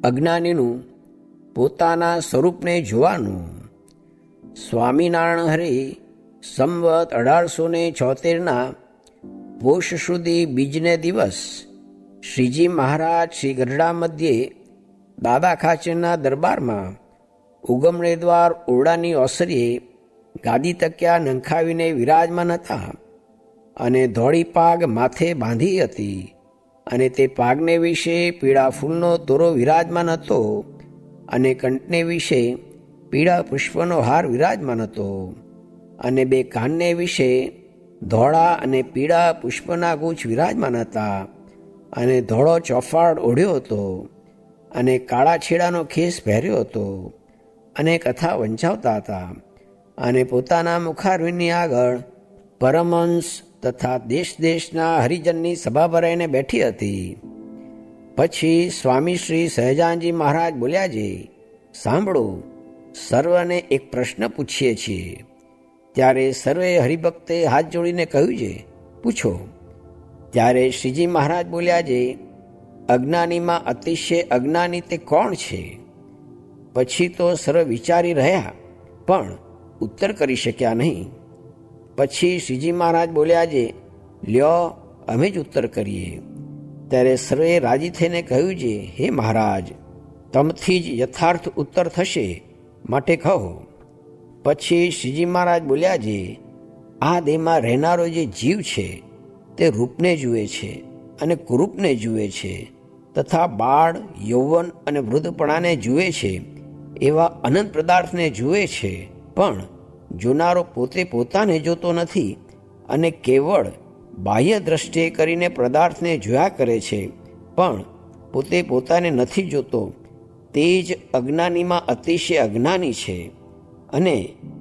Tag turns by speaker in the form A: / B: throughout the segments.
A: અજ્ઞાનીનું પોતાના સ્વરૂપને જોવાનું. સ્વામિનારાયણ હરે સંવત 1876ના પોષ સુધી બીજને દિવસ શ્રીજી મહારાજ શ્રી ગઢડા મધ્યે દાદા ખાચરના દરબારમાં ઉગમણે દ્વાર ઓરડાની ઓસરીએ ગાદી તકિયા નંખાવીને વિરાજમાન હતા અને ધોળી પાગ માથે બાંધી હતી અને તે પાગને વિશે પીળા ફૂલનો તોરો વિરાજમાન હતો અને કંઠને વિશે પીળા પુષ્પનો હાર વિરાજમાન હતો અને બે કાનને વિશે ધોળા અને પીળા પુષ્પના ગુચ્છ વિરાજમાન હતા અને ધોળો ચોફાડ ઓઢ્યો હતો અને કાળા છેડાનો ખેસ પહેર્યો હતો અને કથા વંચાવતા હતા અને પોતાના મુખારવિંદની આગળ પરમહંસ તથા દેશ દેશના હરિજનની સભા ભરાઈને બેઠી હતી. પછી સ્વામી શ્રી સહજાનજી મહારાજ બોલ્યા છે, સાંભળો, સર્વને એક પ્રશ્ન પૂછીએ છીએ. ત્યારે સર્વે હરિભક્તે હાથ જોડીને કહ્યું છે, પૂછો. ત્યારે શ્રીજી મહારાજ બોલ્યા છે, અજ્ઞાનીમાં અતિશય અજ્ઞાની તે કોણ છે? પછી તો સર્વ વિચારી રહ્યા પણ ઉત્તર કરી શક્યા નહીં. પછી શ્રીજી મહારાજ બોલ્યા છે, લ્યો અમે જ ઉત્તર કરીએ. ત્યારે સર્વે રાજી થઈને કહ્યું છે, હે મહારાજ, તમથી જ યથાર્થ ઉત્તર થશે, માટે કહો. પછી શ્રીજી મહારાજ બોલ્યા છે, આ દેહમાં રહેનારો જે જીવ છે તે રૂપને જુએ છે અને કુરૂપને જુએ છે તથા બાળ, યૌવન અને વૃદ્ધપણાને જુએ છે, એવા અનંત પદાર્થને જુએ છે, પણ જોનારો પોતે પોતાને જોતો નથી અને કેવળ બાહ્ય દ્રષ્ટિએ કરીને પદાર્થને જોયા કરે છે, પણ પોતે પોતાને નથી જોતો. તે જ અજ્ઞાનીમાં અતિશય અજ્ઞાની છે. અને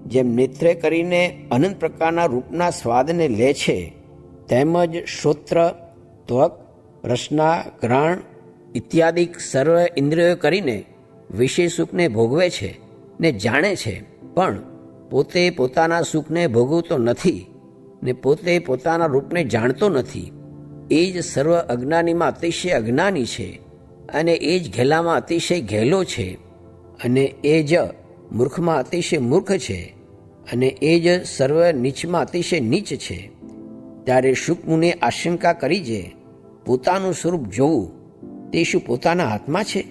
A: જેમ નેત્રે કરીને અનંત પ્રકારના રૂપના સ્વાદને લે છે, તેમજ શ્રોત્ર, ત્વક, રસના, ઘ્રાણ ઇત્યાદિ સર્વ ઇન્દ્રિયો કરીને વિષય સુખને ભોગવે છે ને જાણે છે, પણ પોતે પોતાના સુખને ભોગવતો નથી ને પોતે પોતાના રૂપને જાણતો નથી. એ જ સર્વ અજ્ઞાનીમાં અતિશય અજ્ઞાની છે અને એ જ ઘેલામાં અતિશય ઘેલો છે અને એ જ મૂર્ખમાં અતિશય મૂર્ખ છે અને એ જ સર્વ નીચમાં અતિશય નીચ છે. ત્યારે શુકમુનિએ આશંકા કરી છે, પોતાનું સ્વરૂપ જોવું તે શું પોતાના હાથમાં છે?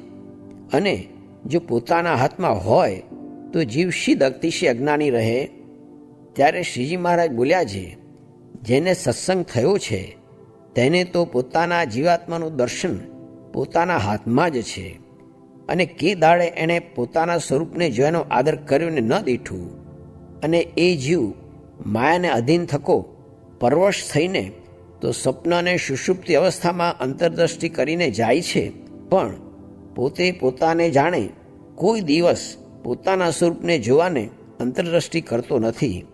A: અને જો પોતાના હાથમાં હોય તો જીવ શીદ અતિશય અજ્ઞાની રહે. ત્યારે શ્રીજી મહારાજ બોલ્યા છે, જેને સત્સંગ થયો છે તેને તો પોતાના જીવાત્માનું દર્શન પોતાના હાથમાં જ છે અને કે દાડે એણે પોતાના સ્વરૂપને જોવાનો આદર કર્યો ને ન દીઠું. અને એ જીવ માયાને અધીન થકો પરવશ થઈને તો સ્વપ્ન અને સુષુપ્તિ અવસ્થામાં અંતરદ્રષ્ટિ કરીને જાય છે, પણ પોતે પોતાને જાણે કોઈ દિવસ પોતાના સ્વરૂપને જોવાને અંતરદ્રષ્ટિ કરતો નથી.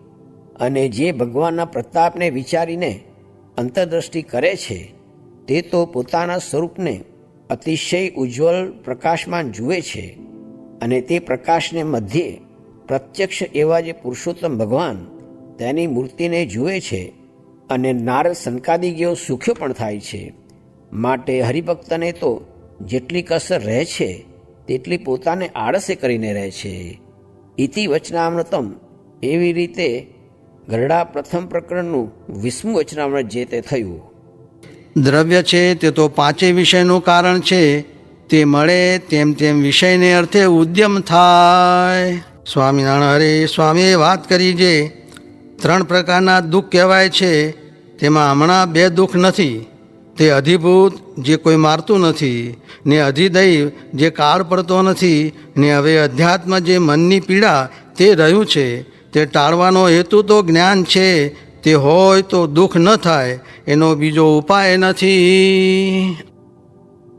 A: અને જે ભગવાનના પ્રતાપને વિચારીને અંતરદ્રષ્ટિ કરે છે તે તો પોતાના સ્વરૂપને અતિશય ઉજ્જવલ પ્રકાશમાન જુએ છે અને તે પ્રકાશને મધ્યે પ્રત્યક્ષ એવા જે પુરુષોત્તમ ભગવાન તેની મૂર્તિને જુએ છે અને નારદ સંકાદિગીઓ સુખ્યો પણ થાય છે. માટે હરિભક્તને તો જેટલી કસર રહે છે તેટલી પોતાને આળસે કરીને રહે છે. ઇતિ વચનામૃતમ. એવી રીતે ગરડા પ્રથમ પ્રકરણનું 20મું વચનામૃત જે તે થયું.
B: દ્રવ્ય છે તે તો પાંચેય વિષયનું કારણ છે, તે મળે તેમ તેમ વિષયને અર્થે ઉદ્યમ થાય. સ્વામિનારાયણ હરે સ્વામીએ વાત કરી જે 3 પ્રકારના દુઃખ કહેવાય છે, તેમાં હમણાં 2 દુઃખ નથી. તે અધિભૂત જે કોઈ મારતું નથી ને અધિદૈવ જે કાળ પડતો નથી ને હવે અધ્યાત્મ જે મનની પીડા તે રહ્યું છે, તે ટાળવાનો હેતુ તો જ્ઞાન છે. તે હોય તો દુઃખ ન થાય એનો બીજો ઉપાય નથી.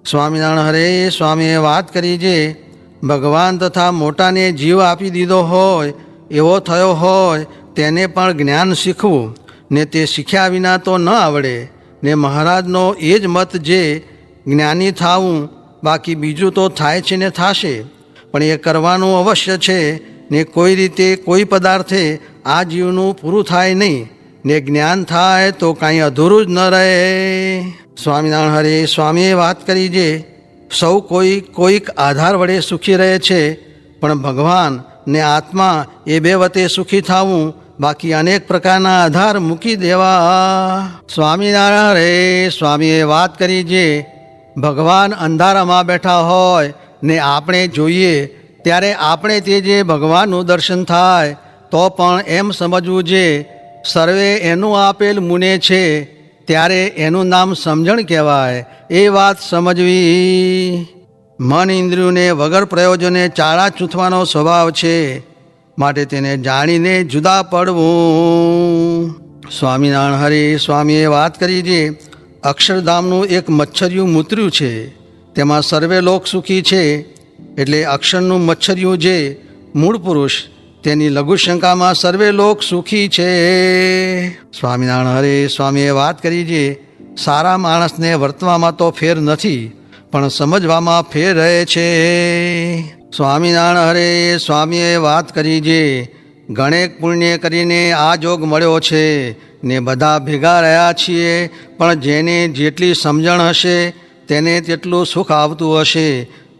B: સ્વામિનારાયણ હરે સ્વામીએ વાત કરી જે ભગવાન તથા મોટાને જીવ આપી દીધો હોય એવો થયો હોય તેને પણ જ્ઞાન શીખવું ને તે શીખ્યા વિના તો ન આવડે. ને મહારાજનો એ જ મત જે જ્ઞાની થાવું, બાકી બીજું તો થાય છે ને થશે, પણ એ કરવાનું અવશ્ય છે ને કોઈ રીતે કોઈ પદાર્થે આ જીવનું પૂરું થાય નહીં ને જ્ઞાન થાય તો કાંઈ અધૂરું જ ન રહે. સ્વામિનારાયણ હરે સ્વામીએ વાત કરી જે સૌ કોઈક આધાર વડે સુખી રહે છે, પણ ભગવાન ને આત્મા એ બે વતે સુખી થવું, બાકી અનેક પ્રકારના આધાર મૂકી દેવા. સ્વામિનારાયણ રે સ્વામીએ વાત કરી જે ભગવાન અંધારામાં બેઠા હોય ને આપણે જોઈએ ત્યારે આપણે તે જે ભગવાનનું દર્શન થાય, તો પણ એમ સમજવું જે સર્વે એનું આપેલ મુને છે, ત્યારે એનું નામ સમજણ કહેવાય. એ વાત સમજવી. મન ઇન્દ્રિયોને વગર પ્રયોજને ચાળા ચૂંથવાનો સ્વભાવ છે, માટે તેને જાણીને જુદા પડવું. સ્વામિનારાયણ હરિ સ્વામીએ વાત કરી જે અક્ષરધામનું એક મચ્છરિયું મૂતર્યું છે, તેમાં સર્વે લોક સુખી છે. એટલે અક્ષરનું મચ્છરિયું જે મૂળ પુરુષ, તેની લઘુશંકામાં સર્વે લોક સુખી છે. સ્વામિનારાયણ હરિ સ્વામીએ વાત કરી જે સારા માણસને વર્તવામાં તો ફેર નથી, પણ સમજવામાં ફેર રહે છે. સ્વામિનારાયણ હરે સ્વામીએ વાત કરી જે ગણેક પુણ્ય કરીને આ જોગ મળ્યો છે ને બધા ભેગા રહ્યા છીએ, પણ જેને જેટલી સમજણ હશે તેને તેટલું સુખ આવતું હશે.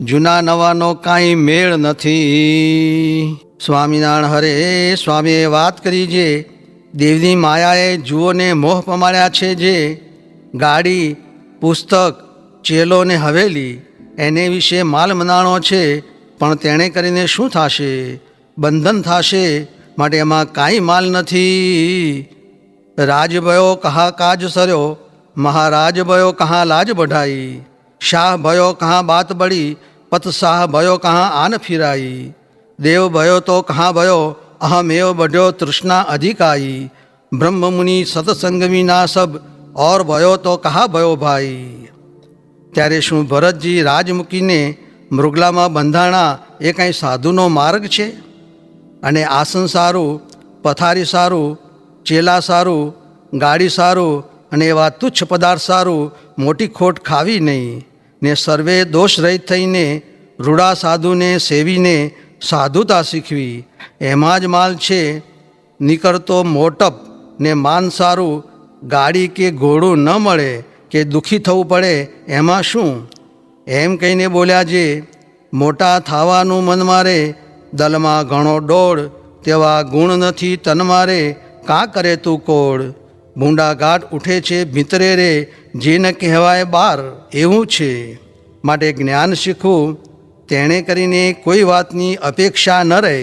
B: જૂના નવાનો કાંઈ મેળ નથી. સ્વામિનારાયણ હરે સ્વામીએ વાત કરી જે દેવની માયાએ જુઓને મોહ પમાડ્યા છે. જે ગાડી, પુસ્તક, ચેલો ને હવેલી એને વિશે માલ મનાણો છે, પણ તેણે કરીને શું થશે? બંધન થશે. માટે એમાં કાંઈ માલ નથી. રાજ ભયો કહા કાજ સર્યો, મહારાજ ભયો કહા લાજ બઢાઈ. શાહ ભયો કહા બાત બડી, પત શાહ ભયો કહા આન ફિરાઈ. દેવ ભયો તો કહા ભયો, અહમેવ બઢ્યો તૃષ્ણા અધિકાઈ. બ્રહ્મ મુનિ સત્સંગ વિના સબ, ઓર ભયો તો કહા ભયો ભાઈ. ત્યારે શું ભરતજી રાજ મૂકીને મૃગલામાં બંધાણા એ કાંઈ સાધુનો માર્ગ છે? અને આસન સારું, પથારી સારું, ચેલા સારું, ગાડી સારું અને એવા તુચ્છ પદાર્થ સારું, મોટી ખોટ ખાવી નહીં. ને સર્વે દોષ રહિત થઈને રૂડા સાધુને સેવીને સાધુતા શીખવી, એમાં જ માલ છે. નીકળતો મોટપ ને માન સારું, ગાડી કે ઘોડું ન મળે કે દુઃખી થવું પડે એમાં શું? એમ કહીને બોલ્યા જે મોટા થવાનું મન મારે, દલમાં ઘણો ડોળ, તેવા ગુણ નથી તન મારે, કાં કરે તું કોડ. ભૂંડા ઘાટ ઉઠે છે ભીતરે રે, જે ન કહેવાય બાર એવું છે. માટે જ્ઞાન શીખવું, તેણે કરીને કોઈ વાતની અપેક્ષા ન રહે.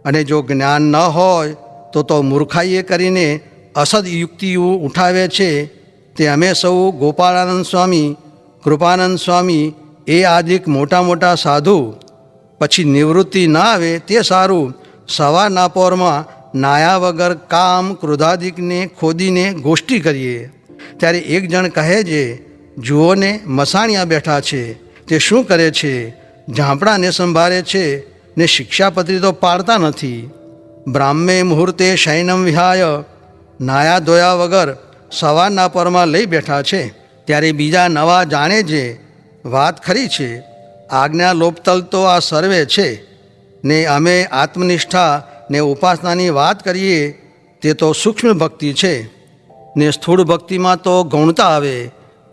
B: અને જો જ્ઞાન ન હોય તો મૂર્ખાઈએ કરીને અસદ યુક્તિઓ ઉઠાવે છે. તે અમે સૌ ગોપાળાનંદ સ્વામી, કૃપાનંદ સ્વામી એ આદિક મોટા મોટા સાધુ પછી નિવૃત્તિ ના આવે તે સારું. સવારના પોરમાં નાયા વગર કામ ક્રોધાદિકને ખોદીને ગોષ્ઠી કરીએ, ત્યારે એક જણ કહે છે, જુઓને મસાણિયા બેઠા છે, તે શું કરે છે? ઝાંપડાને સંભાળે છે ને શિક્ષાપત્રી તો પાડતા નથી. બ્રાહ્મે મુહૂર્તે શયનમ વિહાય, નાયા ધોયા વગર સવારના પરમાં લઈ બેઠા છે. ત્યારે બીજા નવા જાણે છે વાત ખરી છે. આજ્ઞા લોપતલ તો આ સર્વે છે. ને અમે આત્મનિષ્ઠા ને ઉપાસનાની વાત કરીએ તે તો સૂક્ષ્મ ભક્તિ છે. ને સ્થૂળ ભક્તિમાં તો ગૌણતા આવે,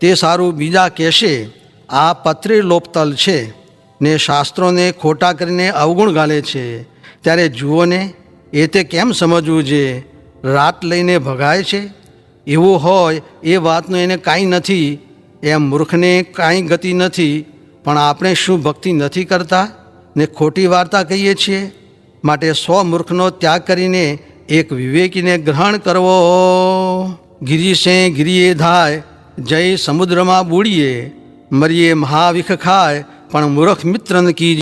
B: તે સારું બીજા કહેશે આ પત્રી લોપતલ છે. ને શાસ્ત્રોને ખોટા કરીને અવગુણ ગાલે છે. ત્યારે જુઓને એ તે કેમ સમજવું છે? રાત લઈને ભગાય છે. એવું હોય એ વાતનું એને કાંઈ નથી, એમ મૂર્ખને કાંઈ ગતિ નથી. પણ આપણે શું ભક્તિ નથી કરતા ને ખોટી વાર્તા કહીએ છીએ? માટે સ્વમૂર્ખનો ત્યાગ કરીને એક વિવેકીને ગ્રહણ કરવો. ગિરીશે ગિરીએ ધાય, જય સમુદ્રમાં બુડીએ, મરીએ મહાવિખ ખાય, પણ મૂર્ખ મિત્ર ન કી